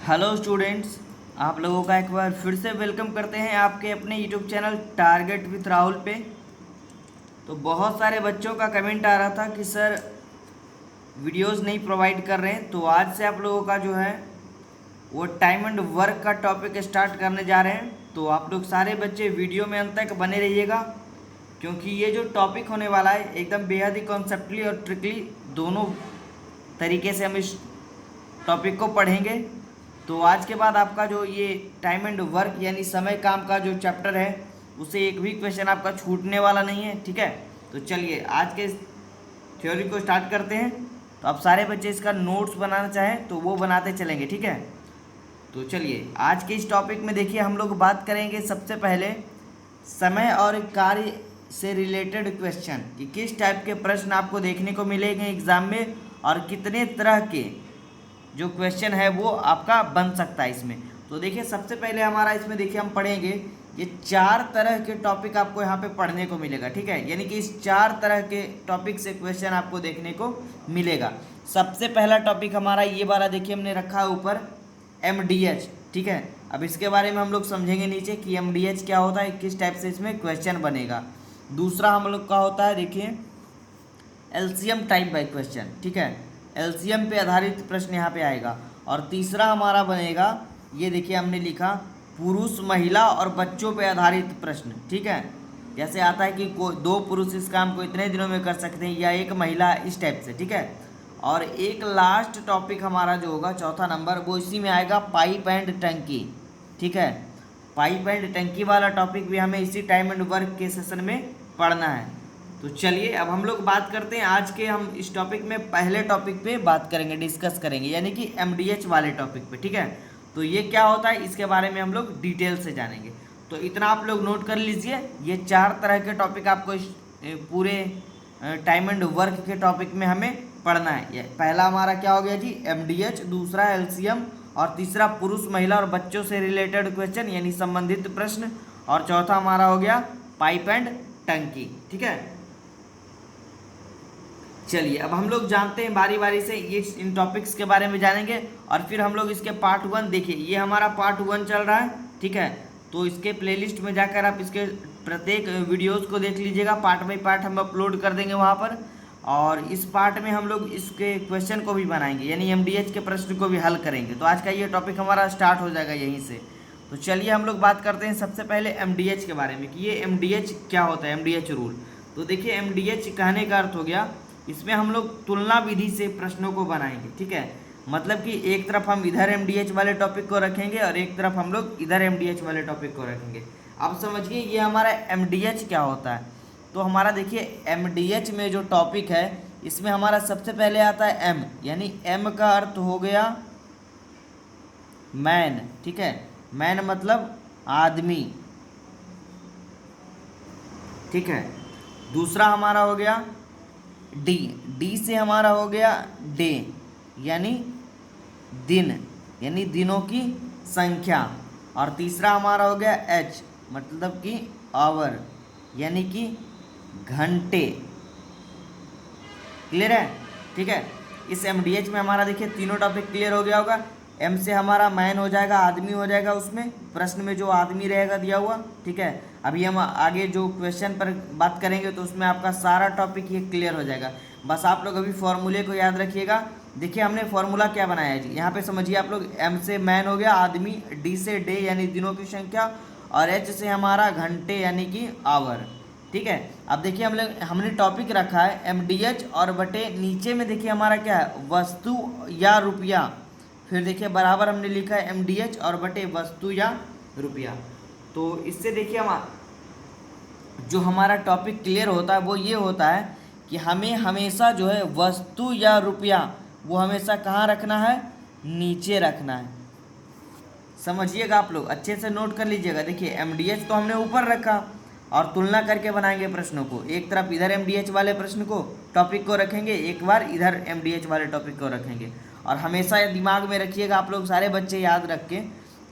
Hello students, आप लोगों का एक बार फिर से वेलकम करते हैं आपके अपने YouTube channel target with Rahul पे। तो बहुत सारे बच्चों का कमेंट आ रहा था कि सर वीडियोस नहीं प्रोवाइड कर रहे हैं, तो आज से आप लोगों का जो है वो टाइम एंड वर्क का टॉपिक स्टार्ट करने जा रहे हैं। तो आप लोग सारे बच्चे वीडियो में अंत तक बने रहिएगा, क्योंकि ये जो टॉपिक होने वाला है एकदम बेहद ही कॉन्सेप्टली और ट्रिकली दोनों तरीके से हम इस टॉपिक को पढ़ेंगे। तो आज के बाद आपका जो ये टाइम एंड वर्क यानी समय काम का जो चैप्टर है उसे एक भी क्वेश्चन आपका छूटने वाला नहीं है, ठीक है। तो चलिए आज के थ्योरी को स्टार्ट करते हैं। तो आप सारे बच्चे इसका नोट्स बनाना चाहें तो वो बनाते चलेंगे, ठीक है। तो चलिए आज के इस टॉपिक में देखिए हम लोग बात करेंगे सबसे पहले समय और कार्य से रिलेटेड क्वेश्चन कि किस टाइप के प्रश्न आपको देखने को मिलेंगे एग्जाम में और कितने तरह के जो क्वेश्चन है वो आपका बन सकता है इसमें। तो देखिए सबसे पहले हमारा इसमें देखिए हम पढ़ेंगे ये 4 तरह के टॉपिक आपको यहाँ पे पढ़ने को मिलेगा, ठीक है। यानी कि इस 4 तरह के टॉपिक से क्वेश्चन आपको देखने को मिलेगा। सबसे पहला टॉपिक हमारा ये वाला देखिए हमने रखा है ऊपर MDH, ठीक है। अब इसके बारे में हम लोग समझेंगे नीचे कि MDH क्या होता है, किस टाइप से इसमें क्वेश्चन बनेगा। दूसरा हम लोग का होता है देखिए LCM टाइप बाई क्वेश्चन, ठीक है। LCM पे आधारित प्रश्न यहाँ पे आएगा। और तीसरा हमारा बनेगा ये देखिए हमने लिखा पुरुष महिला और बच्चों पे आधारित प्रश्न, ठीक है। जैसे आता है कि 2 पुरुष इस काम को इतने दिनों में कर सकते हैं या 1 महिला, इस टाइप से, ठीक है। और एक लास्ट टॉपिक हमारा जो होगा चौथा नंबर वो इसी में आएगा पाइप एंड टंकी, ठीक है। पाइप एंड टंकी वाला टॉपिक भी हमें इसी टाइम एंड वर्क के सेशन में पढ़ना है। तो चलिए अब हम लोग बात करते हैं आज के, हम इस टॉपिक में पहले टॉपिक पे बात करेंगे, डिस्कस करेंगे, यानी कि MDH वाले टॉपिक पे, ठीक है। तो ये क्या होता है इसके बारे में हम लोग डिटेल से जानेंगे। तो इतना आप लोग नोट कर लीजिए, ये 4 तरह के टॉपिक आपको इस पूरे टाइम एंड वर्क के टॉपिक में हमें पढ़ना है। ये पहला हमारा क्या हो गया जी MDH, दूसरा LCM, और तीसरा पुरुष महिला और बच्चों से रिलेटेड क्वेश्चन यानी संबंधित प्रश्न, और चौथा हमारा हो गया पाइप एंड टंकी, ठीक है। चलिए अब हम लोग जानते हैं बारी बारी से ये इन टॉपिक्स के बारे में जानेंगे और फिर हम लोग इसके पार्ट 1 देखिए, ये हमारा पार्ट 1 चल रहा है, ठीक है। तो इसके प्लेलिस्ट में जाकर आप इसके प्रत्येक वीडियोस को देख लीजिएगा, पार्ट बाई पार्ट हम अपलोड कर देंगे वहाँ पर। और इस पार्ट में हम लोग इसके क्वेश्चन को भी बनाएंगे यानी MDH के प्रश्न को भी हल करेंगे। तो आज का ये टॉपिक हमारा स्टार्ट हो जाएगा यहीं से। तो चलिए हम लोग बात करते हैं सबसे पहले MDH के बारे में कि ये MDH क्या होता है, MDH रूल। तो देखिए MDH कहने का अर्थ हो गया इसमें हम लोग तुलना विधि से प्रश्नों को बनाएंगे, ठीक है। मतलब कि एक तरफ हम इधर MDH वाले टॉपिक को रखेंगे और एक तरफ हम लोग इधर MDH वाले टॉपिक को रखेंगे। अब समझिए ये हमारा MDH क्या होता है। तो हमारा देखिए MDH में जो टॉपिक है इसमें हमारा सबसे पहले आता है M, यानी M का अर्थ हो गया मैन, ठीक है। मैन मतलब आदमी, ठीक है। दूसरा हमारा हो गया डी से हमारा हो गया डे यानी दिन, यानी दिनों की संख्या। और तीसरा हमारा हो गया H मतलब कि आवर यानी कि घंटे। क्लियर है, ठीक है। इस MDH में हमारा देखिए तीनों टॉपिक क्लियर हो गया होगा। M से हमारा मैन हो जाएगा, आदमी हो जाएगा, उसमें प्रश्न में जो आदमी रहेगा दिया हुआ, ठीक है। अभी हम आगे जो क्वेश्चन पर बात करेंगे तो उसमें आपका सारा टॉपिक ये क्लियर हो जाएगा। बस आप लोग अभी फॉर्मूले को याद रखिएगा। देखिए हमने फॉर्मूला क्या बनाया है जी, यहाँ पे समझिए आप लोग। M से मैन हो गया आदमी, D से डे यानी दिनों की संख्या, और H से हमारा घंटे यानी कि आवर, ठीक है। अब देखिए हमने टॉपिक रखा है MDH और बटे नीचे में देखिए हमारा क्या है वस्तु या रुपया। फिर देखिए बराबर हमने लिखा है MDH और बटे वस्तु या रुपया। तो इससे देखिए हम जो हमारा टॉपिक क्लियर होता है वो ये होता है कि हमें हमेशा जो है वस्तु या रुपया वो हमेशा कहाँ रखना है, नीचे रखना है। समझिएगा आप लोग, अच्छे से नोट कर लीजिएगा। देखिए MDH तो हमने ऊपर रखा और तुलना करके बनाएंगे प्रश्नों को। एक तरफ इधर MDH वाले प्रश्न को टॉपिक को रखेंगे, एक बार इधर MDH वाले टॉपिक को रखेंगे। और हमेशा दिमाग में रखिएगा आप लोग सारे बच्चे याद रख के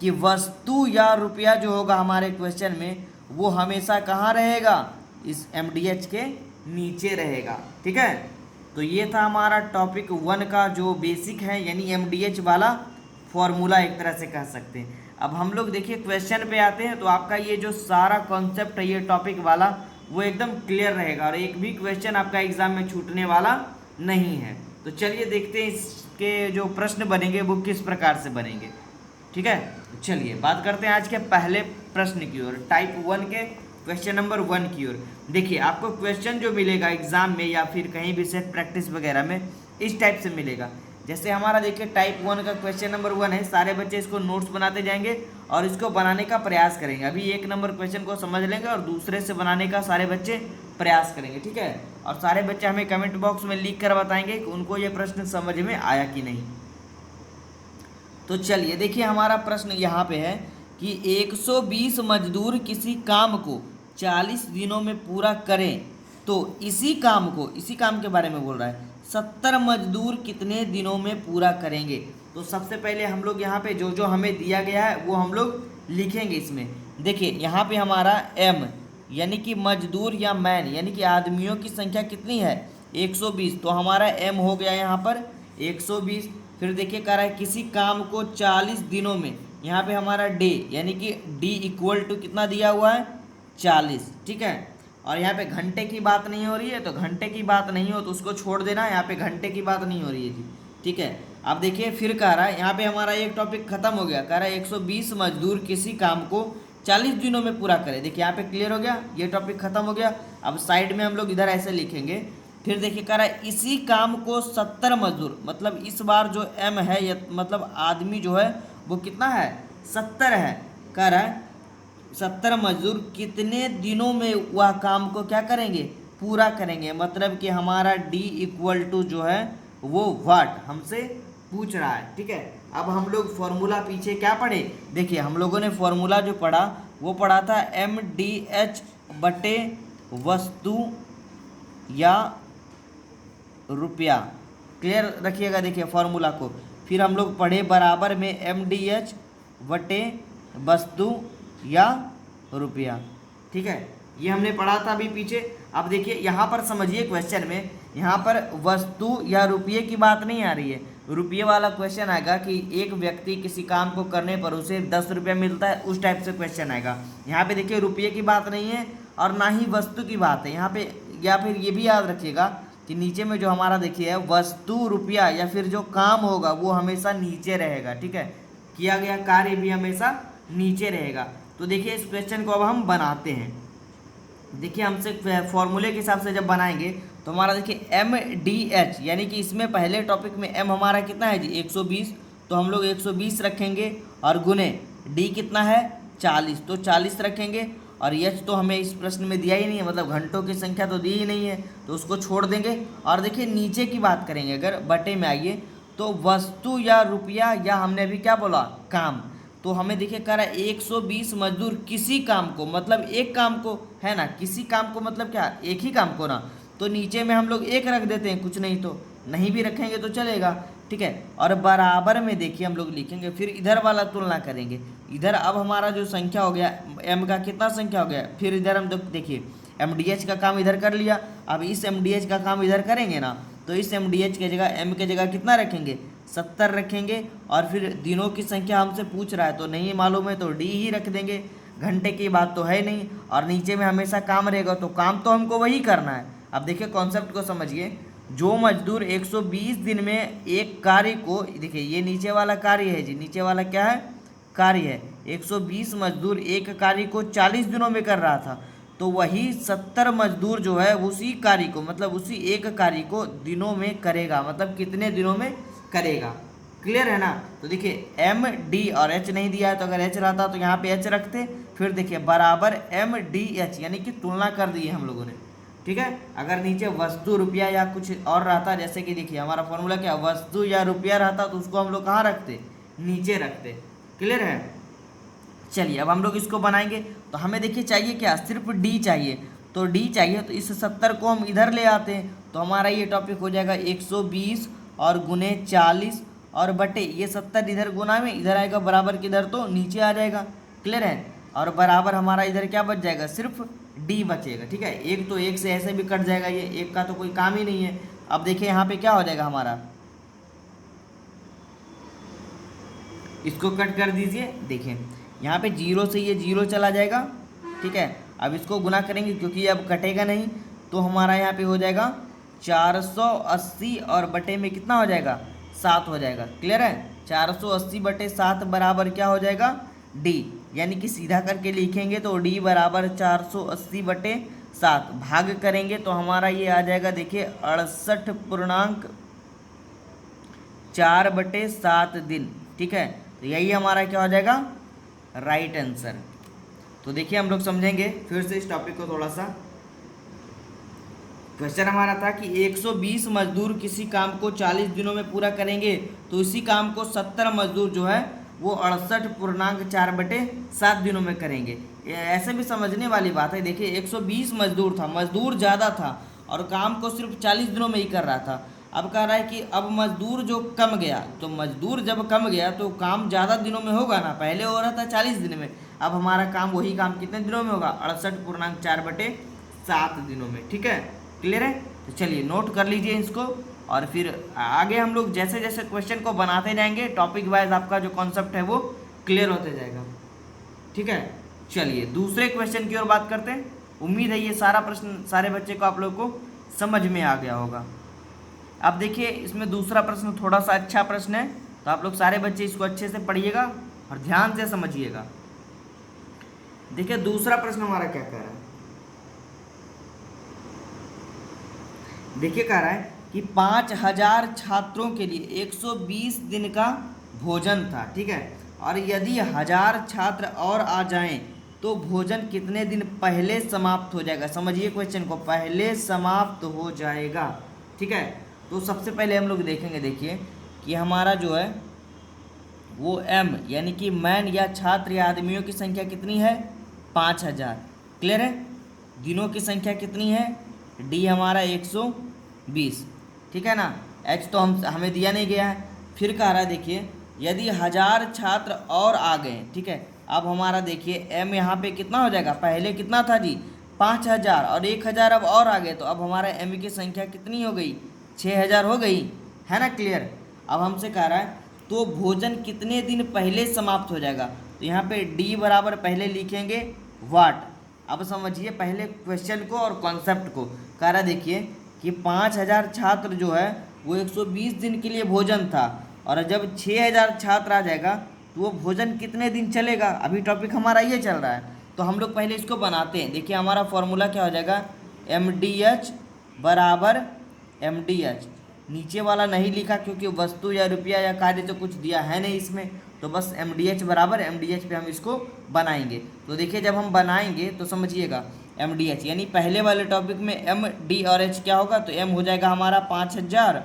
कि वस्तु या रुपया जो होगा हमारे क्वेश्चन में वो हमेशा कहाँ रहेगा, इस MDH के नीचे रहेगा, ठीक है। तो ये था हमारा टॉपिक 1 का जो बेसिक है यानी MDH वाला फॉर्मूला एक तरह से कह सकते हैं। अब हम लोग देखिए क्वेश्चन पे आते हैं, तो आपका ये जो सारा कॉन्सेप्ट है ये टॉपिक वाला वो एकदम क्लियर रहेगा और एक भी क्वेश्चन आपका एग्जाम में छूटने वाला नहीं है। तो चलिए देखते हैं इसके जो प्रश्न बनेंगे वो किस प्रकार से बनेंगे। ठीक है, चलिए बात करते हैं आज के पहले प्रश्न की ओर, टाइप 1 के क्वेश्चन नंबर 1 की ओर। देखिए आपको क्वेश्चन जो मिलेगा एग्जाम में या फिर कहीं भी सेट प्रैक्टिस वगैरह में इस टाइप से मिलेगा। जैसे हमारा देखिए टाइप 1 का क्वेश्चन नंबर 1 है, सारे बच्चे इसको नोट्स बनाते जाएंगे और इसको बनाने का प्रयास करेंगे। अभी 1 नंबर क्वेश्चन को समझ लेंगे और दूसरे से बनाने का सारे बच्चे प्रयास करेंगे। ठीक है, और सारे बच्चे हमें कमेंट बॉक्स में लिख कर बताएंगे कि उनको ये प्रश्न समझ में आया कि नहीं। तो चलिए देखिए हमारा प्रश्न यहाँ पे है कि 120 मजदूर किसी काम को 40 दिनों में पूरा करें तो इसी काम के बारे में बोल रहा है, 70 मजदूर कितने दिनों में पूरा करेंगे। तो सबसे पहले हम लोग यहाँ पे जो जो हमें दिया गया है वो हम लोग लिखेंगे इसमें। देखिए यहाँ पे हमारा m यानी कि मजदूर या मैन यानी कि आदमियों की संख्या कितनी है 120, तो हमारा m हो गया यहाँ पर 120। फिर देखिए कह रहा है किसी काम को 40 दिनों में, यहाँ पे हमारा डे यानी कि d इक्वल टू कितना दिया हुआ है 40। ठीक है, और यहाँ पे घंटे की बात नहीं हो रही है, तो घंटे की बात नहीं हो तो उसको छोड़ देना, यहाँ पे घंटे की बात नहीं हो रही है जी। ठीक है, अब देखिए फिर कह रहा है यहाँ पे हमारा एक टॉपिक खत्म हो गया, कह रहा है 120 मजदूर किसी काम को 40 दिनों में पूरा करें। देखिए यहाँ पे क्लियर हो गया, ये टॉपिक खत्म हो गया। अब साइड में हम लोग इधर ऐसे लिखेंगे। फिर देखिए कह रहा है इसी काम को 70 मजदूर, मतलब इस बार जो m है ये मतलब आदमी जो है वो कितना है 70 है। कह रहा है 70 मजदूर कितने दिनों में वह काम को क्या करेंगे पूरा करेंगे, मतलब कि हमारा d इक्वल टू जो है वो वाट हमसे पूछ रहा है। ठीक है, अब हम लोग फॉर्मूला पीछे क्या पढ़े, देखिए हम लोगों ने फॉर्मूला जो पढ़ा वो पढ़ा था MDH बटे वस्तु या रुपया। क्लियर रखिएगा देखिए फॉर्मूला को। फिर हम लोग पढ़े बराबर में MDH बटे वस्तु या रुपया। ठीक है, ये हमने पढ़ा था अभी पीछे। अब देखिए यहाँ पर समझिए क्वेश्चन में, यहाँ पर वस्तु या रुपये की बात नहीं आ रही है, रुपये वाला क्वेश्चन आएगा कि एक व्यक्ति किसी काम को करने पर उसे 10 रुपया मिलता है, उस टाइप से क्वेश्चन आएगा। यहाँ पे देखिए रुपये की बात नहीं है और ना ही वस्तु की बात है यहाँ पे। या फिर ये भी याद रखिएगा कि नीचे में जो हमारा देखिए है वस्तु रुपया या फिर जो काम होगा वो हमेशा नीचे रहेगा। ठीक है, किया गया कार्य भी हमेशा नीचे रहेगा। तो देखिए इस क्वेश्चन को अब हम बनाते हैं। देखिए हमसे फॉर्मूले के हिसाब से जब बनाएंगे तो हमारा देखिए MDH यानी कि इसमें पहले टॉपिक में m हमारा कितना है जी 120, तो हम लोग 120 रखेंगे और गुने d कितना है 40, तो 40 रखेंगे। और h तो हमें इस प्रश्न में दिया ही नहीं है, मतलब घंटों की संख्या तो दी ही नहीं है, तो उसको छोड़ देंगे। और देखिए नीचे की बात करेंगे, अगर बटे में आइए तो वस्तु या रुपया या हमने अभी क्या बोला काम, तो हमें देखिए कह रहा है 120 मजदूर किसी काम को, मतलब एक काम को है ना, किसी काम को मतलब क्या एक ही काम को ना, तो नीचे में हम लोग एक रख देते हैं, कुछ नहीं तो नहीं भी रखेंगे तो चलेगा। ठीक है, और बराबर में देखिए हम लोग लिखेंगे, फिर इधर वाला तुलना करेंगे। इधर अब हमारा जो संख्या हो गया m का कितना संख्या हो गया, फिर इधर हम देखिए MDH का काम इधर कर लिया, अब इस MDH का काम इधर करेंगे ना, तो इस MDH के जगह m के जगह कितना रखेंगे 70 रखेंगे। और फिर दिनों की संख्या हमसे पूछ रहा है तो नहीं मालूम है तो d ही रख देंगे, घंटे की बात तो है नहीं। और नीचे में हमेशा काम रहेगा तो काम तो हमको वही करना है। अब देखिए कॉन्सेप्ट को समझिए, जो मजदूर 120 दिन में एक कार्य को, देखिए ये नीचे वाला कार्य है जी, नीचे वाला क्या है कार्य है, 120 मजदूर एक कार्य को 40 दिनों में कर रहा था, तो वही 70 मजदूर जो है उसी कार्य को, मतलब उसी एक कार्य को दिनों में करेगा, मतलब कितने दिनों में करेगा। क्लियर है ना। तो देखिए MD और H नहीं दिया है, तो अगर H रहता तो यहाँ पे H रखते। फिर देखिए बराबर MDH यानी कि तुलना कर दी है हम लोगों ने। ठीक है, अगर नीचे वस्तु रुपया या कुछ और रहता, जैसे कि देखिए हमारा फॉर्मूला क्या वस्तु या रुपया रहता, तो उसको हम लोग कहाँ रखते नीचे रखते। क्लियर है। चलिए अब हम लोग इसको बनाएंगे, तो हमें देखिए चाहिए क्या सिर्फ D चाहिए, तो D चाहिए तो इस 70 को हम इधर ले आते हैं, तो हमारा ये टॉपिक हो जाएगा 120 और गुने 40 और बटे ये 70 इधर गुना में इधर आएगा बराबर किधर तो नीचे आ जाएगा। क्लियर है, और बराबर हमारा इधर क्या बच जाएगा सिर्फ D बचेगा। ठीक है, एक तो एक से ऐसे भी कट जाएगा, ये एक का तो कोई काम ही नहीं है। अब देखिए यहाँ पे क्या हो जाएगा हमारा इसको कट कर दीजिए। देखिए यहाँ पे जीरो से ये जीरो चला जाएगा, ठीक है। अब इसको गुना करेंगे क्योंकि अब कटेगा नहीं, तो हमारा यहाँ पे हो जाएगा 480 और बटे में कितना हो जाएगा 7 हो जाएगा। क्लियर है, 480 बटे 7 बराबर क्या हो जाएगा डी, यानी कि सीधा करके लिखेंगे तो डी बराबर 480 बटे 7, भाग करेंगे तो हमारा ये आ जाएगा देखिए 68.4/7 दिन, ठीक है। तो यही हमारा क्या हो जाएगा राइट आंसर। तो देखिए हम लोग समझेंगे फिर से इस टॉपिक को थोड़ा सा। क्वेश्चन हमारा था कि 120 मजदूर किसी काम को 40 दिनों में पूरा करेंगे, तो इसी काम को 70 मजदूर जो है वो 68.4/7 दिनों में करेंगे। ऐसे भी समझने वाली बात है। देखिए 120 मजदूर था, मजदूर ज़्यादा था और काम को सिर्फ 40 दिनों में ही कर रहा था। अब कह रहा है कि अब मजदूर जो कम गया, तो मजदूर जब कम गया तो काम ज़्यादा दिनों में होगा ना, पहले हो रहा था 40 दिन में, अब हमारा काम वही काम कितने दिनों में होगा 68.4/7 दिनों में, ठीक है। क्लियर है, तो चलिए नोट कर लीजिए इसको, और फिर आगे हम लोग जैसे जैसे क्वेश्चन को बनाते जाएंगे टॉपिक वाइज आपका जो कॉन्सेप्ट है वो क्लियर होते जाएगा, ठीक है। चलिए दूसरे क्वेश्चन की ओर बात करते हैं। उम्मीद है ये सारा प्रश्न सारे बच्चे को आप लोग को समझ में आ गया होगा। अब देखिए इसमें दूसरा प्रश्न थोड़ा सा अच्छा प्रश्न है, तो आप लोग सारे बच्चे इसको अच्छे से पढ़िएगा और ध्यान से समझिएगा। देखिए दूसरा प्रश्न हमारा क्या कह रहा है। देखिए कह रहा है कि 5000 छात्रों के लिए 120 दिन का भोजन था, ठीक है, और यदि 1000 छात्र और आ जाएं तो भोजन कितने दिन पहले समाप्त हो जाएगा। समझिए क्वेश्चन को, पहले समाप्त हो जाएगा, ठीक है। तो सबसे पहले हम लोग देखेंगे, देखिए कि हमारा जो है वो एम यानी कि मैन या छात्र या आदमियों की संख्या कितनी है 5000। क्लियर है, दिनों की संख्या कितनी है डी हमारा 120, ठीक है ना। एच तो हमें दिया नहीं गया है। फिर कह रहा है देखिए यदि 1000 छात्र और आ गए, ठीक है। अब हमारा देखिए एम यहाँ पे कितना हो जाएगा, पहले कितना था जी 5000 और 1000 अब और आ गए, तो अब हमारा एम की संख्या कितनी हो गई 6000 हो गई, है ना। क्लियर, अब हमसे कह रहा है तो भोजन कितने दिन पहले समाप्त हो जाएगा, तो यहाँ पे डी बराबर पहले लिखेंगे वाट। अब समझिए पहले क्वेश्चन को और कॉन्सेप्ट को। कह रहा देखिए कि 5000 छात्र जो है वो 120 दिन के लिए भोजन था, और जब 6000 छात्र आ जाएगा तो वो भोजन कितने दिन चलेगा। अभी टॉपिक हमारा ये चल रहा है, तो हम लोग पहले इसको बनाते हैं। देखिए हमारा फॉर्मूला क्या हो जाएगा, MDH बराबर MDH। नीचे वाला नहीं लिखा क्योंकि वस्तु या रुपया या कार्य तो कुछ दिया है नहीं इसमें, तो बस MDH बराबर MDH पे हम इसको बनाएंगे। तो देखिए जब हम बनाएंगे तो समझिएगा MDH यानी पहले वाले टॉपिक में M D और H क्या होगा, तो M हो जाएगा हमारा 5000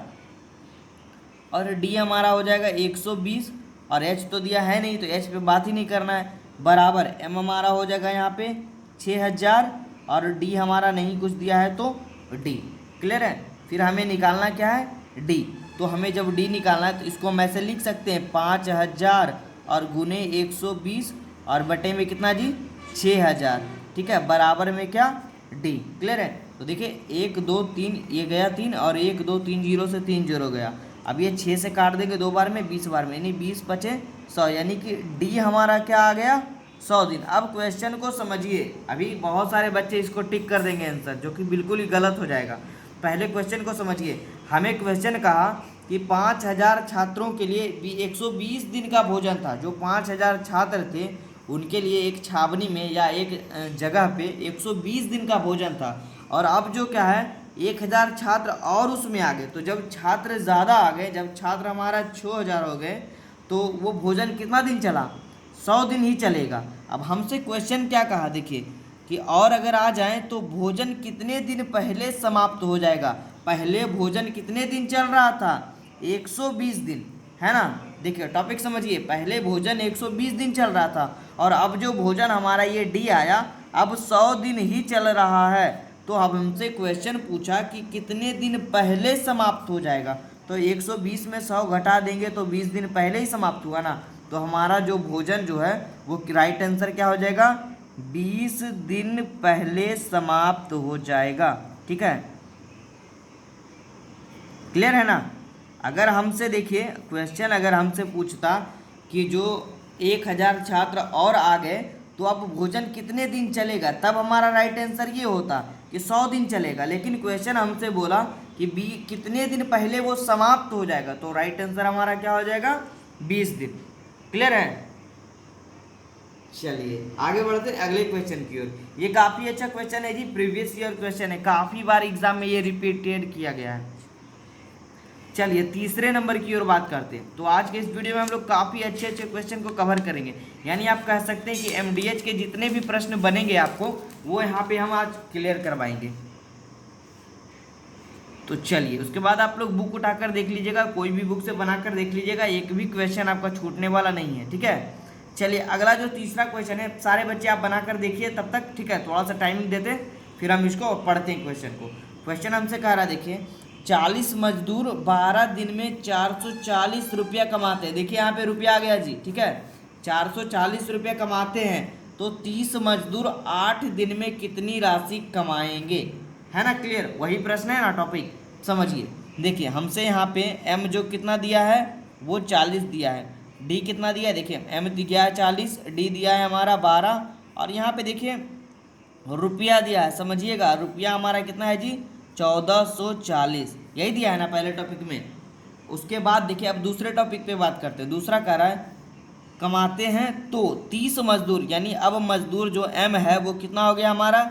और D हमारा हो जाएगा 120 और H तो दिया है नहीं तो H पे बात ही नहीं करना है, बराबर M हमारा हो जाएगा यहाँ पे 6000 और D हमारा नहीं कुछ दिया है तो D। क्लियर है, फिर हमें निकालना क्या है D। तो हमें जब D निकालना है तो इसको हम ऐसे लिख सकते हैं 5000 और गुने 120 और बटे में कितना जी 6000, ठीक है, बराबर में क्या D। क्लियर है, तो देखिए 1 2 3 ये गया 3 और 1 2 3 0 से 3 0 गया। अब ये 6 से काट देंगे 2 बार में 20 बार में, यानी 20 बचे 100, यानी कि D हमारा क्या आ गया 100 दिन। अब क्वेश्चन को समझिए, अभी बहुत सारे बच्चे इसको टिक कर देंगे आंसर, जो कि बिल्कुल ही गलत हो जाएगा। पहले क्वेश्चन को समझिए। हमें क्वेश्चन कहा कि 5000 छात्रों के लिए 120 दिन का भोजन था। जो 5000 छात्र थे उनके लिए एक छावनी में या एक जगह पे 120 दिन का भोजन था, और अब जो क्या है 1000 छात्र और उसमें आ गए। तो जब छात्र ज़्यादा आ गए, जब छात्र हमारा 6000 हो गए, तो वो भोजन कितना दिन चला 100 दिन ही चलेगा। अब हमसे क्वेश्चन क्या कहा देखिए कि और अगर आ जाएं तो भोजन कितने दिन पहले समाप्त हो जाएगा। पहले भोजन कितने दिन चल रहा था 120 दिन, है ना। देखिए टॉपिक समझिए, पहले भोजन 120 दिन चल रहा था और अब जो भोजन हमारा ये डी आया अब 100 दिन ही चल रहा है। तो अब हमसे क्वेश्चन पूछा कि कितने दिन पहले समाप्त हो जाएगा, तो 120 में 100 घटा देंगे तो 20 दिन पहले ही समाप्त हुआ ना। तो हमारा जो भोजन जो है वो राइट आंसर क्या हो जाएगा 20 दिन पहले समाप्त हो जाएगा, ठीक है। क्लियर है ना। अगर हमसे देखिए क्वेश्चन अगर हमसे पूछता कि जो 1000 छात्र और आ गए तो अब भोजन कितने दिन चलेगा, तब हमारा राइट आंसर ये होता कि 100 दिन चलेगा। लेकिन क्वेश्चन हमसे बोला कि कितने दिन पहले वो समाप्त हो जाएगा, तो राइट आंसर हमारा क्या हो जाएगा, 20 दिन। क्लियर है। चलिए आगे बढ़ते हैं अगले क्वेश्चन की ओर। ये काफ़ी अच्छा क्वेश्चन है जी, प्रीवियस ईयर क्वेश्चन है, काफ़ी बार एग्जाम में ये रिपीटेड किया गया है। चलिए तीसरे नंबर की ओर बात करते हैं। तो आज के इस वीडियो में हम लोग काफ़ी अच्छे अच्छे क्वेश्चन को कवर करेंगे, यानी आप कह सकते हैं कि एमडीएच के जितने भी प्रश्न बनेंगे आपको वो यहाँ पे हम आज क्लियर करवाएंगे। तो चलिए उसके बाद आप लोग बुक उठाकर देख लीजिएगा, कोई भी बुक से बनाकर देख लीजिएगा, एक भी क्वेश्चन आपका छूटने वाला नहीं है, ठीक है। चलिए अगला जो तीसरा क्वेश्चन है, सारे बच्चे आप बनाकर देखिए तब तक, ठीक है। थोड़ा सा टाइमिंग देते हैं फिर हम इसको पढ़ते हैं क्वेश्चन को। क्वेश्चन हमसे कह रहा है, देखिए 40 मजदूर 12 दिन में 440 रुपया कमाते हैं। देखिए यहाँ पे रुपया आ गया जी, ठीक है। 440 रुपया कमाते हैं तो 30 मजदूर 8 दिन में कितनी राशि कमाएंगे, है ना। क्लियर, वही प्रश्न है ना, टॉपिक समझिए। देखिए हमसे यहाँ पे एम जो कितना दिया है वो 40 दिया है, डी कितना दिया है, देखिए एम दिया है 40, डी दिया है हमारा 12, और यहाँ पे देखिए रुपया दिया है, समझिएगा रुपया हमारा कितना है जी 1440, यही दिया है ना पहले टॉपिक में। उसके बाद देखिए अब दूसरे टॉपिक पे बात करते हैं। दूसरा कह रहा है कमाते हैं तो 30 मजदूर, यानी अब मजदूर जो एम है वो कितना हो गया हमारा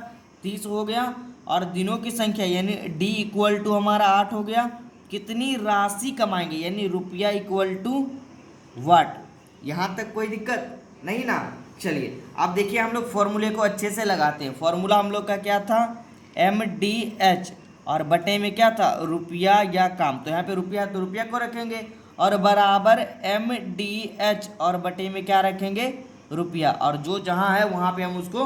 30 हो गया, और दिनों की संख्या यानी डी इक्वल टू हमारा 8 हो गया। कितनी राशि कमाएंगे, यानी रुपया इक्वल टू वाट। यहाँ तक कोई दिक्कत नहीं ना। चलिए अब देखिए हम लोग फॉर्मूले को अच्छे से लगाते हैं। फॉर्मूला हम लोग का क्या था, एम डी एच, और बटे में क्या था रुपया या काम, तो यहाँ पे रुपया तो रुपया को रखेंगे, और बराबर एम डी एच, और बटे में क्या रखेंगे रुपया, और जो जहाँ है वहाँ पे हम उसको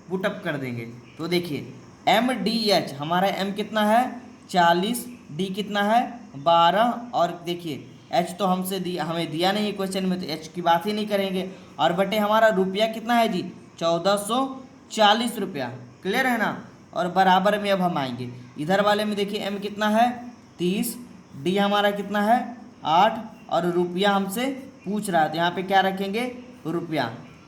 पुटअप कर देंगे। तो देखिए एम डी एच हमारा एम कितना है 40, डी कितना है 12, और देखिए एच तो हमें दिया नहीं है क्वेश्चन में, तो एच की बात ही नहीं करेंगे, और बटे हमारा रुपया कितना है जी 1440 रुपया। क्लियर है ना। और बराबर में अब हम आएंगे इधर वाले में, देखिए एम कितना है 30, डी हमारा कितना है 8, और रुपया हमसे पूछ रहा है तो यहाँ पे क्या रखेंगे रुपया।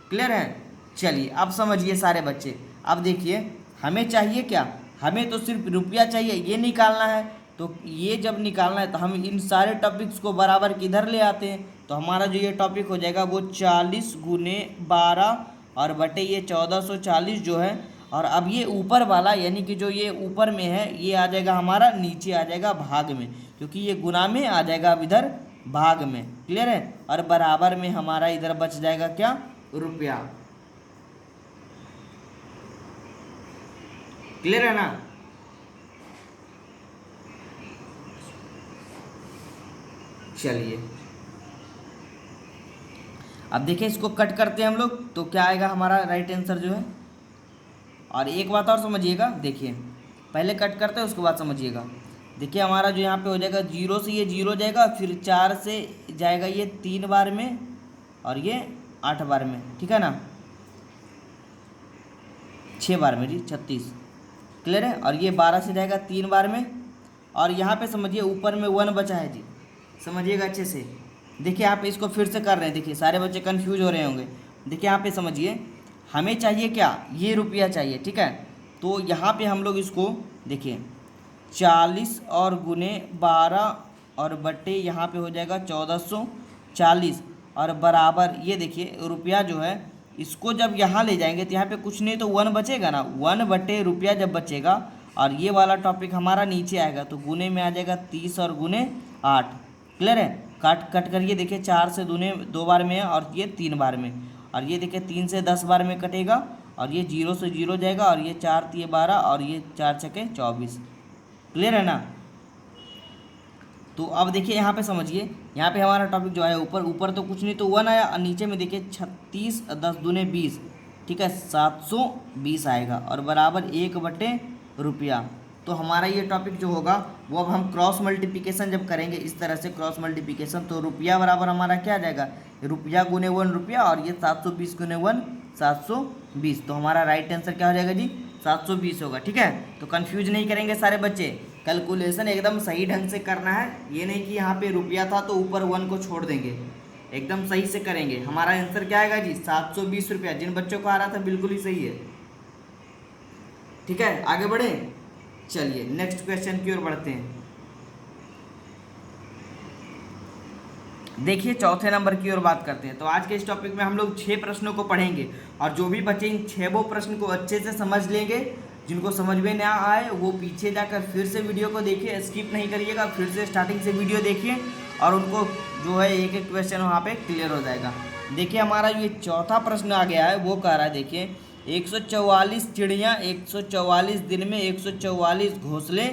क्लियर है। चलिए अब समझिए सारे बच्चे, अब देखिए हमें चाहिए क्या, हमें तो सिर्फ रुपया चाहिए, ये निकालना है। तो ये जब निकालना है तो हम इन सारे टॉपिक्स को बराबर किधर ले आते हैं, तो हमारा जो ये टॉपिक हो जाएगा वो 40 गुने 12 और बटे ये 1440 जो है, और अब ये ऊपर वाला यानी कि जो ये ऊपर में है ये आ जाएगा हमारा नीचे आ जाएगा भाग में, क्योंकि ये गुना में आ जाएगा अब इधर भाग में। क्लियर है। और बराबर में हमारा इधर बच जाएगा क्या रुपया। क्लियर है ना। चलिए अब देखिए इसको कट करते हैं हम लोग, तो क्या आएगा हमारा राइट आंसर जो है। और एक बात और समझिएगा, देखिए पहले कट करते हैं उसके बाद समझिएगा। देखिए हमारा जो यहाँ पे हो जाएगा 0 से ये 0 जाएगा, फिर 4 से जाएगा ये 3 बार में, और ये 8 बार में, ठीक है ना, 6 बार में जी 36। क्लियर है। और ये 12 से जाएगा 3 बार में, और यहाँ पे समझिए ऊपर में 1 बचा है जी, समझिएगा अच्छे से। देखिए यहाँ पे इसको फिर से कर रहे हैं, देखिए सारे बच्चे कंफ्यूज हो रहे होंगे। देखिए यहाँ पे समझिए हमें चाहिए क्या, ये रुपया चाहिए, ठीक है। तो यहाँ पे हम लोग इसको देखिए 40 और गुने 12 और बटे यहाँ पे हो जाएगा 1440, और बराबर ये देखिए रुपया जो है इसको जब यहाँ ले जाएंगे तो यहाँ पे कुछ नहीं तो 1 बचेगा ना, 1 बटे रुपया जब बचेगा, और ये वाला टॉपिक हमारा नीचे आएगा तो गुने में आ जाएगा 30 और गुने 8। क्लियर है। कट करिए, देखिए 4 से दूने 2 बार में है, और ये 3 बार में, और ये देखिए 3 से 10 बार में कटेगा, और ये 0 से 0 जाएगा, और ये 4 3 12 और ये 4 छके 24। क्लियर है ना। तो अब देखिए यहाँ पे समझिए, यहाँ पे हमारा टॉपिक जो है ऊपर तो कुछ नहीं तो 1 आया, और नीचे में देखिए 36 10 दूने 20, ठीक है 720 आएगा, और बराबर 1 बटे रुपया। तो हमारा ये टॉपिक जो होगा वो अब हम क्रॉस मल्टीप्लिकेशन जब करेंगे इस तरह से क्रॉस मल्टीप्लिकेशन, तो रुपया बराबर हमारा क्या आ जाएगा रुपया गुने 1 रुपया, और ये 720 गुने 1 720। तो हमारा राइट आंसर क्या हो जाएगा जी 720 होगा। ठीक है। तो कंफ्यूज नहीं करेंगे सारे बच्चे, कैलकुलेशन एकदम सही ढंग से करना है, ये नहीं कि यहाँ पे रुपया था तो ऊपर 1 को छोड़ देंगे, एकदम सही से करेंगे। हमारा आंसर क्या आएगा जी? 720 रुपया। जिन बच्चों को आ रहा था बिल्कुल ही सही है। ठीक है, आगे बढ़े। चलिए नेक्स्ट क्वेश्चन की ओर बढ़ते हैं। देखिए चौथे नंबर की ओर बात करते हैं। तो आज के इस टॉपिक में हम लोग 6 प्रश्नों को पढ़ेंगे और जो भी बच्चे इन 6 प्रश्न को अच्छे से समझ लेंगे, जिनको समझ में ना आए वो पीछे जाकर फिर से वीडियो को देखिए, स्किप नहीं करिएगा, फिर से स्टार्टिंग से वीडियो देखिए और उनको जो है एक एक क्वेश्चन वहाँ पे क्लियर हो जाएगा। देखिए हमारा ये चौथा प्रश्न आ गया है, वो कह रहा है देखिए 144 चिड़ियाँ 144 दिन में 144 घोंसले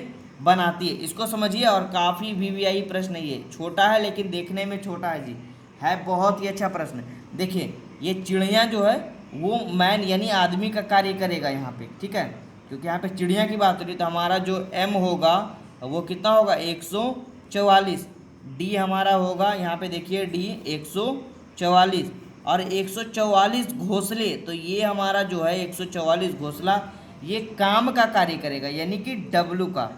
बनाती है। इसको समझिए और काफ़ी वीवीआई प्रश्न है ये, छोटा है लेकिन देखने में छोटा है जी, है बहुत ही अच्छा प्रश्न। देखिए ये चिड़िया जो है वो मैन यानी आदमी का कार्य करेगा यहाँ पे, ठीक है, क्योंकि यहाँ पे चिड़िया की बात हो रही तो हमारा जो एम होगा वो कितना होगा 144। डी हमारा होगा यहाँ पे देखिए डी 144 और 144 घोंसले, तो ये हमारा जो है 144 घोंसला ये काम का कार्य करेगा यानी कि डब्लू का।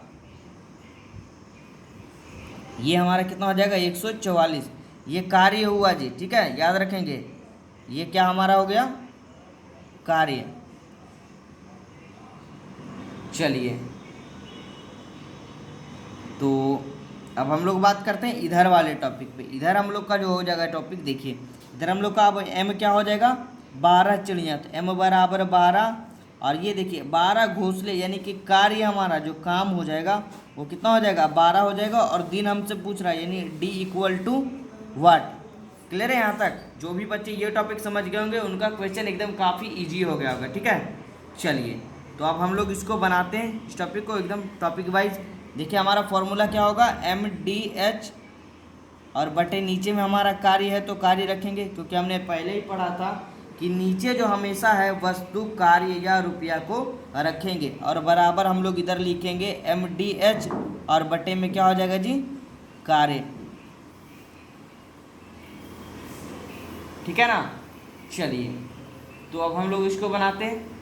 ये हमारा कितना हो जाएगा 144, ये कार्य हुआ जी, ठीक है, याद रखेंगे ये क्या हमारा हो गया कार्य। चलिए तो अब हम लोग बात करते हैं इधर वाले टॉपिक पे। इधर हम लोग का जो हो जाएगा टॉपिक, देखिए इधर हम लोग का अब एम क्या हो जाएगा 12 चिड़िया, तो एम बराबर 12 और ये देखिए 12 घोंसले यानी कि कार्य हमारा जो काम हो जाएगा वो कितना हो जाएगा 12 हो जाएगा और दिन हमसे पूछ रहा है यानी D equal to what. Clear है यहाँ तक? जो भी बच्चे ये टॉपिक समझ गए होंगे उनका क्वेश्चन एकदम काफ़ी ईजी हो गया होगा, ठीक है। चलिए तो अब हम लोग इसको बनाते हैं इस टॉपिक को एकदम टॉपिक वाइज। देखिए हमारा फॉर्मूला क्या होगा एम डी एच और बटे नीचे में हमारा कार्य है तो कार्य रखेंगे, क्योंकि हमने पहले ही पढ़ा था कि नीचे जो हमेशा है वस्तु कार्य या रुपया को रखेंगे और बराबर हम लोग इधर लिखेंगे एम डी एच और बटे में क्या हो जाएगा जी कार्य, ठीक है ना। चलिए तो अब हम लोग इसको बनाते हैं।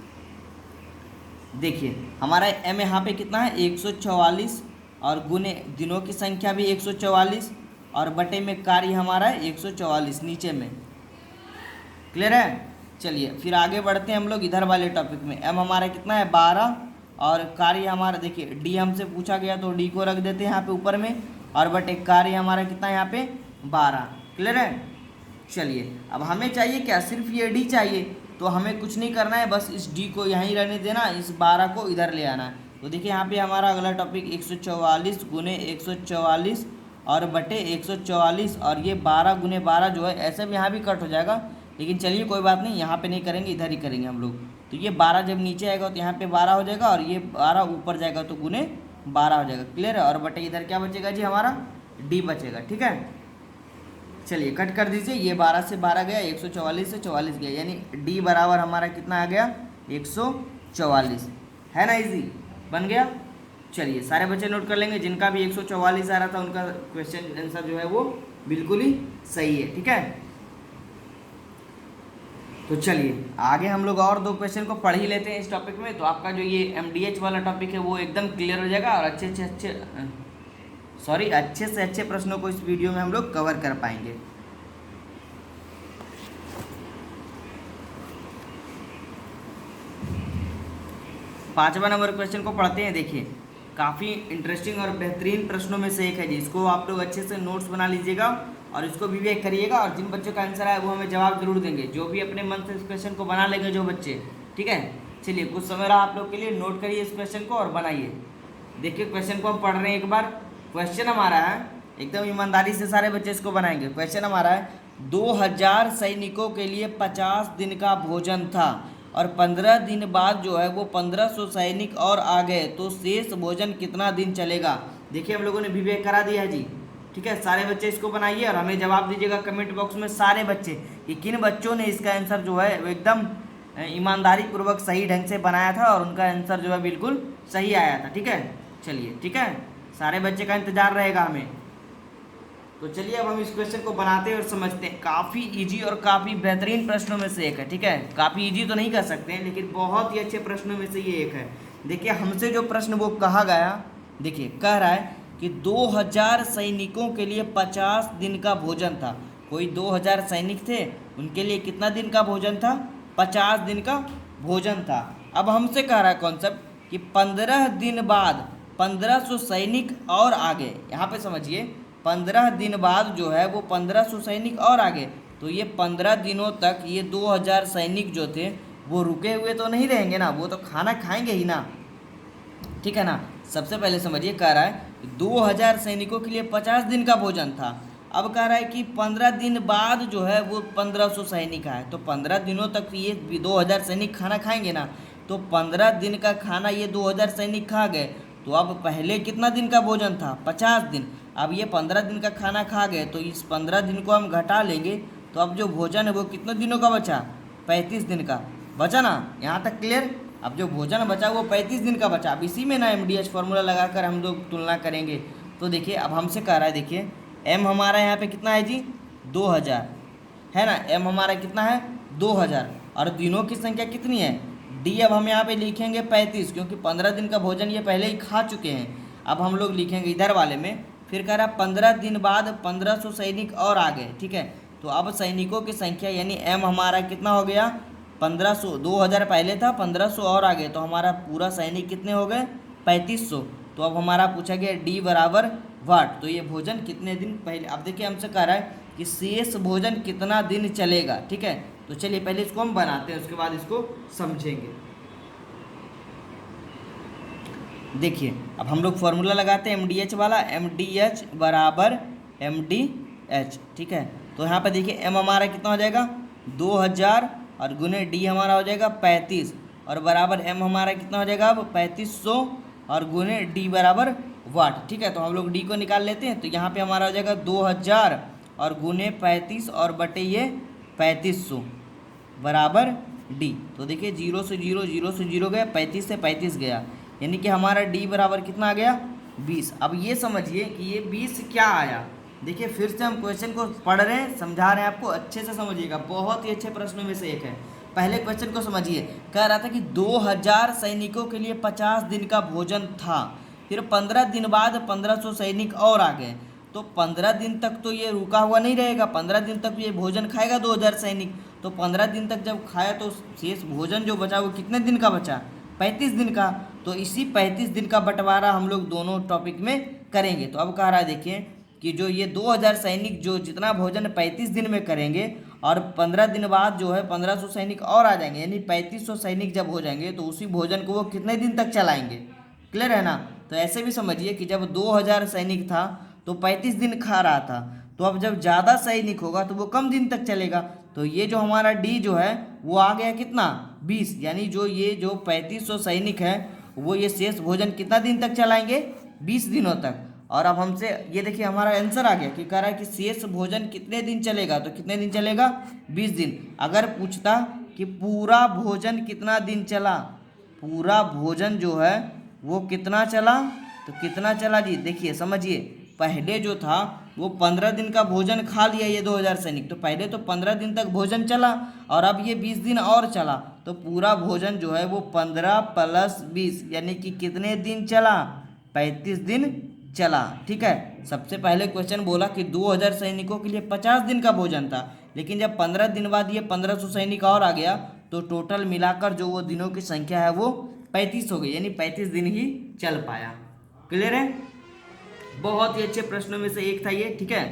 देखिए हमारा एम यहाँ पे कितना है 144 और गुने दिनों की संख्या भी 144 और बटे में कार्य हमारा है 144 नीचे में। क्लियर है? चलिए फिर आगे बढ़ते हैं हम लोग इधर वाले टॉपिक में। एम हमारा कितना है 12 और कार्य हमारा देखिए डी हमसे पूछा गया तो डी को रख देते हैं यहाँ पे ऊपर में और बटे कार्य हमारा कितना है यहाँ पे 12। क्लियर है? चलिए अब हमें चाहिए क्या, सिर्फ ये डी चाहिए, तो हमें कुछ नहीं करना है, बस इस डी को यहीं रहने देना, इस 12 को इधर ले आना है। तो देखिए यहाँ पे हमारा अगला टॉपिक 144 गुने 144 और बटे 144 और ये 12 गुने 12 जो है ऐसे में यहाँ भी कट हो जाएगा, लेकिन चलिए कोई बात नहीं, यहाँ पे नहीं करेंगे, इधर ही करेंगे हम लोग। तो ये 12 जब नीचे आएगा तो यहाँ पे 12 हो जाएगा और ये 12 ऊपर जाएगा तो गुने 12 हो जाएगा। क्लियर है? और बटे इधर क्या बचेगा जी हमारा डी बचेगा, ठीक है। चलिए कट कर दीजिए, ये 12 से 12 गया, 144 से 44 गया, यानी डी बराबर हमारा कितना आ गया 144, है ना, इजी बन गया। चलिए सारे बच्चे नोट कर लेंगे, जिनका भी 144 आ रहा था उनका क्वेश्चन आंसर जो है वो बिल्कुल ही सही है, ठीक है। तो चलिए आगे हम लोग और 2 क्वेश्चन को पढ़ ही लेते हैं इस टॉपिक में, तो आपका जो ये एमडीएच वाला टॉपिक है वो एकदम क्लियर हो जाएगा और अच्छे से अच्छे प्रश्नों को इस वीडियो में हम लोग कवर कर पाएंगे। पांचवा नंबर क्वेश्चन को पढ़ते हैं। देखिए काफ़ी इंटरेस्टिंग और बेहतरीन प्रश्नों में से एक है जी, इसको आप लोग अच्छे से नोट्स बना लीजिएगा और इसको भी विवेक करिएगा और जिन बच्चों का आंसर आए वो हमें जवाब जरूर देंगे, जो भी अपने मन से इस क्वेश्चन को बना लेंगे जो बच्चे, ठीक है। चलिए कुछ समय रहा आप लोग के लिए, नोट करिए इस क्वेश्चन को और बनाइए। देखिए क्वेश्चन को हम पढ़ रहे हैं एक बार। क्वेश्चन हमारा है, एकदम ईमानदारी से सारे बच्चे इसको बनाएंगे। क्वेश्चन हमारा है 2000 सैनिकों के लिए 50 दिन का भोजन था और 15 दिन बाद जो है वो 1500 सैनिक और आ गए, तो शेष भोजन कितना दिन चलेगा। देखिए हम लोगों ने विवेक करा दिया है जी, ठीक है। सारे बच्चे इसको बनाइए और हमें जवाब दीजिएगा कमेंट बॉक्स में सारे बच्चे कि किन बच्चों ने इसका आंसर जो है वो एकदम ईमानदारी पूर्वक सही ढंग से बनाया था और उनका आंसर जो है बिल्कुल सही आया था, ठीक है। चलिए ठीक है, सारे बच्चे का इंतजार रहेगा हमें। तो चलिए अब हम इस क्वेश्चन को बनाते हैं और समझते हैं। काफ़ी इजी और काफ़ी बेहतरीन प्रश्नों में से एक है, ठीक है। काफ़ी इजी तो नहीं कह सकते हैं लेकिन बहुत ही अच्छे प्रश्नों में से ये एक है। देखिए हमसे जो प्रश्न वो कहा गया, देखिए कह रहा है कि 2000 सैनिकों के लिए 50 दिन का भोजन था कोई 2000 सैनिक थे, उनके लिए कितना दिन का भोजन था? 50 दिन का भोजन था। अब हमसे कह रहा है कॉन्सेप्ट कि 15 दिन बाद 1500 सैनिक और आगे। यहाँ पे समझिए 15 दिन बाद जो है वो 1500 सैनिक और आगे, तो ये 15 दिनों तक ये 2000 सैनिक जो थे वो रुके हुए तो नहीं रहेंगे ना, वो तो खाना खाएंगे ही ना, ठीक है ना। सबसे पहले समझिए कह रहा है 2000 सैनिकों के लिए 50 दिन का भोजन था। अब कह रहा है कि 15 दिन बाद जो है वो 1500 सैनिक आए, तो 15 दिनों तक ये 2000 सैनिक खाना खाएंगे ना, तो 15 दिन का खाना ये 2000 सैनिक खा गए। तो अब पहले कितना दिन का भोजन था? 50 दिन। अब ये 15 दिन का खाना खा गए, तो इस 15 दिन को हम घटा लेंगे, तो अब जो भोजन है वो कितने दिनों का बचा? 35 दिन का बचा ना। यहाँ तक क्लियर? अब जो भोजन बचा वो 35 दिन का बचा। अब इसी में ना MDH फार्मूला लगाकर हम लोग तुलना करेंगे। तो देखिए अब हमसे कह रहा है, देखिए M हमारा यहाँ पे कितना है जी? 2000 है ना। M हमारा कितना है? 2000। और दिनों की संख्या कितनी है? D अब हम यहाँ पे लिखेंगे 35, क्योंकि 15 दिन का भोजन ये पहले ही खा चुके हैं। अब हम लोग लिखेंगे इधर वाले में, फिर कह रहा है 15 दिन बाद 1500 सैनिक और आ गए, ठीक है। तो अब सैनिकों की संख्या यानी M हमारा कितना हो गया? 1500। 2000 पहले था, 1500 और आ गए, तो हमारा पूरा सैनिक कितने हो गए? 3500। तो अब हमारा पूछा गया D बराबर वाट, तो ये भोजन कितने दिन पहले। अब देखिए हमसे कह रहा है कि शेष भोजन कितना दिन चलेगा, ठीक है। तो चलिए पहले इसको हम बनाते हैं, उसके बाद इसको समझेंगे। देखिए अब हम लोग फॉर्मूला लगाते हैं MDH वाला, MDH बराबर MDH, ठीक है। तो यहाँ पे देखिए M हमारा कितना हो जाएगा? 2000 और गुने D हमारा हो जाएगा 35 और बराबर M हमारा कितना हो जाएगा? अब 3500 और गुने D बराबर वाट, ठीक है। तो हम लोग D को निकाल लेते हैं, तो यहाँ पे हमारा हो जाएगा 2000 और गुने 35 और बटे ये 3500 बराबर D। तो देखिए 0 से 0, 0 से 0 गया, 35 से 35 गया, यानी कि हमारा D बराबर कितना आ गया? 20। अब ये समझिए कि ये 20 क्या आया। देखिए फिर से हम क्वेश्चन को पढ़ रहे हैं, समझा रहे हैं आपको, अच्छे से समझिएगा, बहुत ही अच्छे प्रश्नों में से एक है। पहले क्वेश्चन को समझिए, कह रहा था कि 2000 सैनिकों के लिए 50 दिन का भोजन था, फिर 15 दिन बाद 1500 सैनिक और आ गए, तो 15 दिन तक तो ये रुका हुआ नहीं रहेगा, 15 दिन तक ये भोजन खाएगा 2000 सैनिक। तो 15 दिन तक जब खाया तो शेष भोजन जो बचा वो कितने दिन का बचा? 35 दिन का। तो इसी 35 दिन का बंटवारा हम लोग दोनों टॉपिक में करेंगे। तो अब कह रहा है देखिए कि जो ये 2000 सैनिक जो जितना भोजन 35 दिन में करेंगे और 15 दिन बाद जो है 1500 सैनिक और आ जाएंगे, यानी 3500 सैनिक जब हो जाएंगे तो उसी भोजन को वो कितने दिन तक चलाएंगे। क्लियर है ना। तो ऐसे भी समझिए कि जब 2000 सैनिक था तो 35 दिन खा रहा था, तो अब जब ज़्यादा सैनिक होगा तो वो कम दिन तक चलेगा। तो ये जो हमारा D जो है वो आ गया कितना? 20, यानी जो ये जो 3500 सैनिक है वो ये शेष भोजन कितना दिन तक चलाएंगे? 20 दिनों तक। और अब हमसे ये देखिए हमारा आंसर आ गया कि कह रहा है कि शेष भोजन कितने दिन चलेगा, तो कितने दिन चलेगा? 20 दिन। अगर पूछता कि पूरा भोजन कितना दिन चला, पूरा भोजन जो है वो कितना चला, तो कितना चला जी? देखिए समझिए, पहले जो था वो 15 दिन का भोजन खा लिया ये 2000 सैनिक, तो पहले तो 15 दिन तक भोजन चला और अब ये 20 दिन और चला, तो पूरा भोजन जो है वो 15 + 20 यानी कि कितने दिन चला? 35 दिन चला, ठीक है। सबसे पहले क्वेश्चन बोला कि 2000 सैनिकों के लिए 50 दिन का भोजन था, लेकिन जब 15 दिन बाद ये 1500 सैनिक और आ गया तो टोटल मिलाकर जो वो दिनों की संख्या है वो 35 हो गई, यानी 35 दिन ही चल पाया। क्लियर है। बहुत ही अच्छे प्रश्नों में से एक था ये, ठीक है।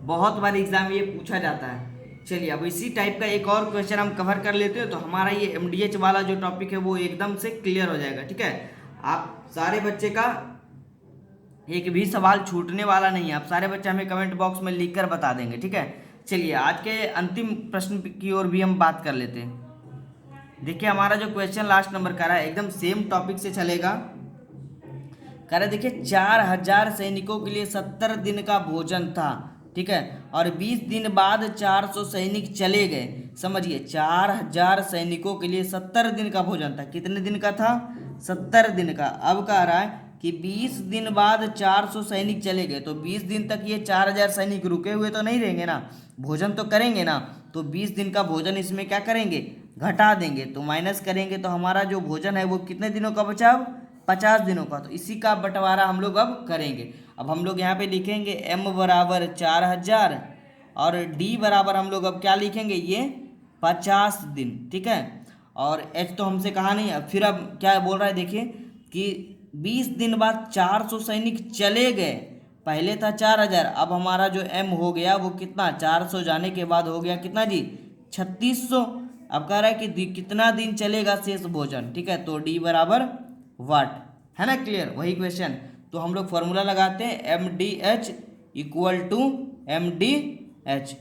बहुत बार एग्जाम में ये पूछा जाता है। चलिए अब इसी टाइप का एक और क्वेश्चन हम कवर कर लेते हैं, तो हमारा ये MDH वाला जो टॉपिक है वो एकदम से क्लियर हो जाएगा, ठीक है। आप सारे बच्चे का एक भी सवाल छूटने वाला नहीं है, आप सारे बच्चे हमें कमेंट बॉक्स में लिख कर बता देंगे, ठीक है। चलिए आज के अंतिम प्रश्न की ओर भी हम बात कर लेते हैं। देखिए हमारा जो क्वेश्चन लास्ट नंबर का रहा है एकदम सेम टॉपिक से चलेगा। कह रहे देखिए 4000 सैनिकों के लिए 70 दिन का भोजन था, ठीक है, और 20 दिन बाद 400 सैनिक चले गए। समझिए 4000 सैनिकों के लिए 70 दिन का भोजन था। कितने दिन का था? 70 दिन का। अब कह रहा है कि 20 दिन बाद 400 सैनिक चले गए, तो 20 दिन तक ये 4000 सैनिक रुके हुए तो नहीं रहेंगे ना, भोजन तो करेंगे ना। तो 20 दिन का भोजन इसमें क्या करेंगे? घटा देंगे, तो माइनस करेंगे, तो हमारा जो भोजन है वो कितने दिनों का बचा? अब 50 दिनों का। तो इसी का बंटवारा हम लोग अब करेंगे। अब हम लोग यहाँ पे लिखेंगे M बराबर 4000 और डी बराबर हम लोग अब क्या लिखेंगे, ये 50 दिन, ठीक है। और एच तो हमसे कहा नहीं, अब फिर अब क्या बोल रहा है देखिए कि 20 दिन बाद 400 सैनिक चले गए, पहले था 4000, अब हमारा जो एम हो गया वो कितना, 400 जाने के बाद हो गया कितना जी, 3600। अब कह रहा है कि कितना दिन चलेगा शेष भोजन, ठीक है। तो डी बराबर वाट, है ना, क्लियर, वही क्वेश्चन। तो हम लोग फॉर्मूला लगाते हैं M D H equal to M D H,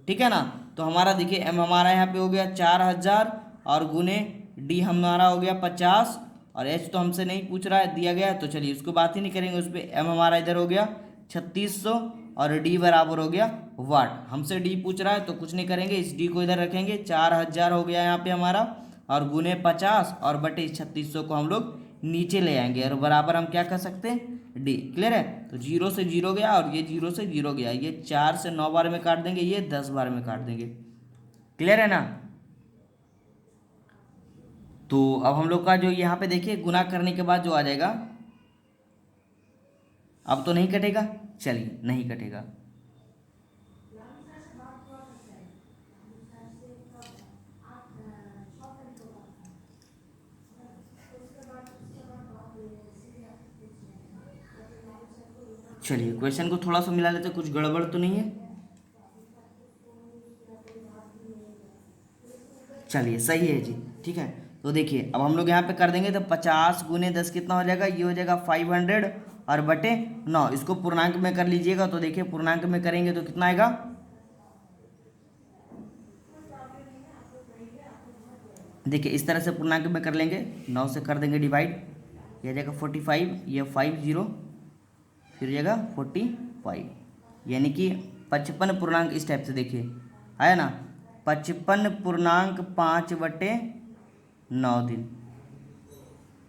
ठीक है ना। तो हमारा देखिए एम हमारा यहाँ पे हो गया 4000 और गुने डी हमारा हो गया 50, और एच तो हमसे नहीं पूछ रहा है, दिया गया है, तो चलिए उसको बात ही नहीं करेंगे उस पर। एम हमारा इधर हो गया 3600 और डी बराबर हो गया वाट। हमसे डी पूछ रहा है तो कुछ नहीं करेंगे, इस डी को इधर रखेंगे, 4000 हो गया यहाँ पे हमारा, और गुने 50 और बटे 3600 को हम लोग नीचे ले आएंगे, और बराबर हम क्या कर सकते हैं, डी। क्लियर है। तो 0 से 0 गया और ये 0 से 0 गया, ये 4 से 9 बार में काट देंगे, ये 10 बार में काट देंगे। क्लियर है ना। तो अब हम लोग का जो यहाँ पे देखिए गुना करने के बाद जो आ जाएगा, अब तो नहीं कटेगा, चलिए नहीं कटेगा। चलिए क्वेश्चन को थोड़ा सा मिला लेते, कुछ गड़बड़ तो नहीं है। चलिए सही है जी, ठीक है। तो देखिए अब हम लोग यहाँ पे कर देंगे, तो 50 गुने 10 कितना हो जाएगा, ये हो जाएगा 500 और बटे 9, इसको पूर्णांक में कर लीजिएगा। तो देखिए पूर्णांक में करेंगे तो कितना आएगा, देखिए इस तरह से पूर्णांक में कर लेंगे, 9 से कर देंगे डिवाइड, ये आ जाएगा 45, ये 50 फिर हो जाएगा 45, यानी कि 55 पूर्णांक, इस टाइप से देखिए आया ना, 55 पूर्णांक 5/9 दिन,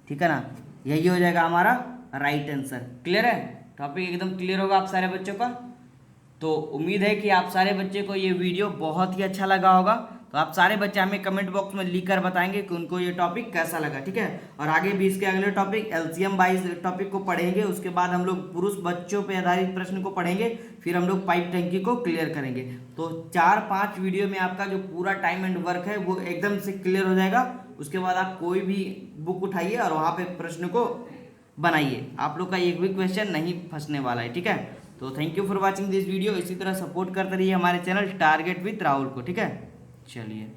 ठीक है ना। यही हो जाएगा हमारा राइट आंसर। क्लियर है, टॉपिक एकदम क्लियर होगा आप सारे बच्चों का। तो उम्मीद है कि आप सारे बच्चे को ये वीडियो बहुत ही अच्छा लगा होगा। तो आप सारे बच्चे हमें कमेंट बॉक्स में लिख कर बताएंगे कि उनको ये टॉपिक कैसा लगा, ठीक है। और आगे भी इसके अगले टॉपिक एलसीएम वाइज टॉपिक को पढ़ेंगे, उसके बाद हम लोग पुरुष बच्चों पर आधारित प्रश्न को पढ़ेंगे, फिर हम लोग पाइप टंकी को क्लियर करेंगे। तो 4-5 वीडियो में आपका जो पूरा टाइम एंड वर्क है वो एकदम से क्लियर हो जाएगा। उसके बाद आप कोई भी बुक उठाइए और वहाँ पे प्रश्न को बनाइए, आप लोग का एक भी क्वेश्चन नहीं फंसने वाला है, ठीक है। तो thank you for watching this video. इसी तरह सपोर्ट करते रहिए हमारे चैनल टारगेट विद राहुल को, ठीक है। चलिए।